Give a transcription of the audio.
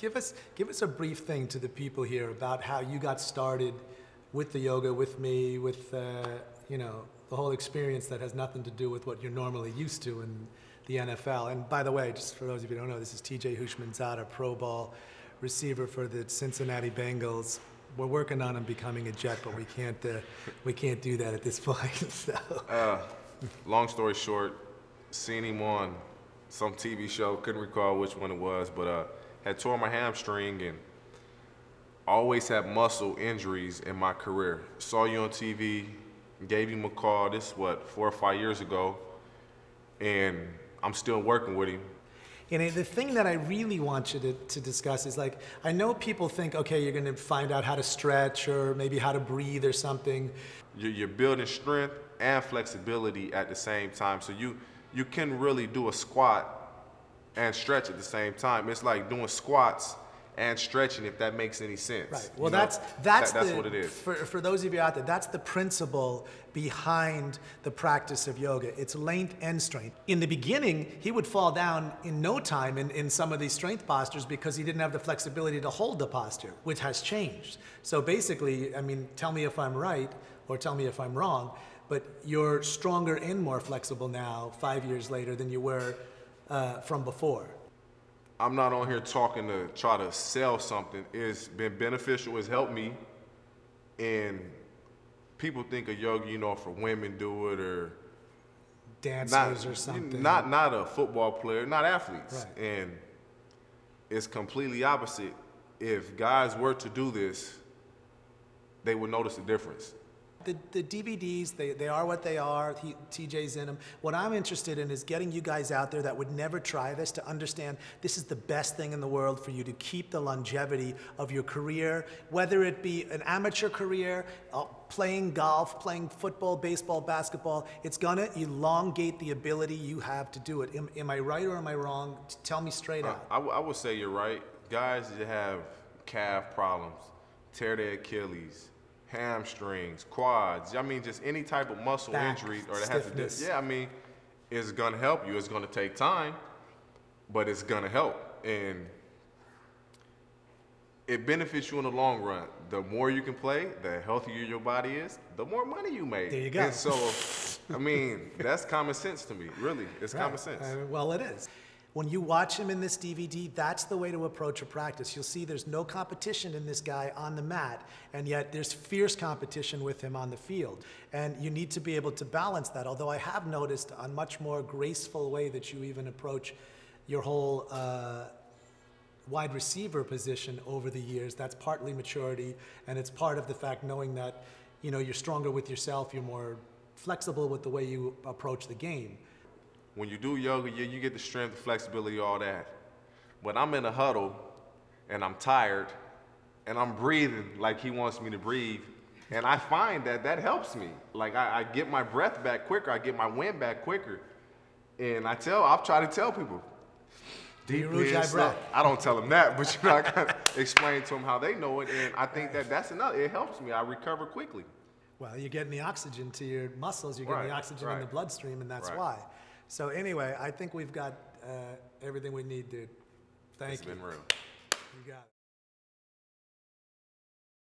Give us a brief thing to the people here about how you got started with the yoga, with me, with you know, the whole experience that has nothing to do with what you're normally used to in the NFL. And by the way, just for those of you who don't know, this is T.J. Hushmanzada, Pro Bowl receiver for the Cincinnati Bengals. We're working on him becoming a Jet, but we can't do that at this point. So. Long story short, seen him on some TV show, couldn't recall which one it was, but had torn my hamstring and always had muscle injuries in my career. Saw you on TV, gave him a call, this, what, 4 or 5 years ago, and I'm still working with him. And the thing that I really want you to discuss is, like, I know people think, okay, you're gonna find out how to stretch or maybe how to breathe or something. You're building strength and flexibility at the same time. So you can really do a squat and stretch at the same time. It's like doing squats and stretching, if that makes any sense. Right. Well, you know, that's the, what it is. For those of you out there, that's the principle behind the practice of yoga. It's length and strength. In the beginning, he would fall down in no time in some of these strength postures because he didn't have the flexibility to hold the posture, which has changed. So basically, I mean, tell me if I'm right or tell me if I'm wrong, but you're stronger and more flexible now 5 years later than you were from before. I'm not on here talking to try to sell something. It's been beneficial, it's helped me. And people think of yoga, you know, for women do it or dancers or something. Not a football player, not athletes. Right. And it's completely opposite. If guys were to do this, they would notice a difference. The DVDs, they are what they are. TJ's in them. What I'm interested in is getting you guys out there that would never try this to understand this is the best thing in the world for you to keep the longevity of your career, whether it be an amateur career, playing golf, playing football, baseball, basketball. It's gonna elongate the ability you have to do it. Am I right or am I wrong? Tell me straight out. I would say you're right. Guys that have calf problems, tear their Achilles, hamstrings, quads, I mean, just any type of muscle injury or that has to do, yeah, I mean, it's gonna help you. It's gonna take time, but it's gonna help. And it benefits you in the long run. The more you can play, the healthier your body is, the more money you make. There you go. And so, I mean, that's common sense to me, really. It's common sense. Well, it is. When you watch him in this DVD, that's the way to approach a practice. You'll see there's no competition in this guy on the mat, and yet there's fierce competition with him on the field. And you need to be able to balance that, although I have noticed a much more graceful way that you even approach your whole wide receiver position over the years. That's partly maturity, and it's part of the fact knowing that, you know, you're stronger with yourself, you're more flexible with the way you approach the game. When you do yoga, you get the strength, the flexibility, all that. But I'm in a huddle, and I'm tired, and I'm breathing like he wants me to breathe, and I find that that helps me. Like, I get my breath back quicker, I get my wind back quicker. And I'll try to tell people, deep breath. I don't tell them that, but you know, I kind of explain to them how they know it, and I think that's enough. It helps me. I recover quickly. Well, you're getting the oxygen to your muscles, you're getting the oxygen in the bloodstream, and that's why. So anyway, I think we've got everything we need, dude. Thank you. It's been real. You got it.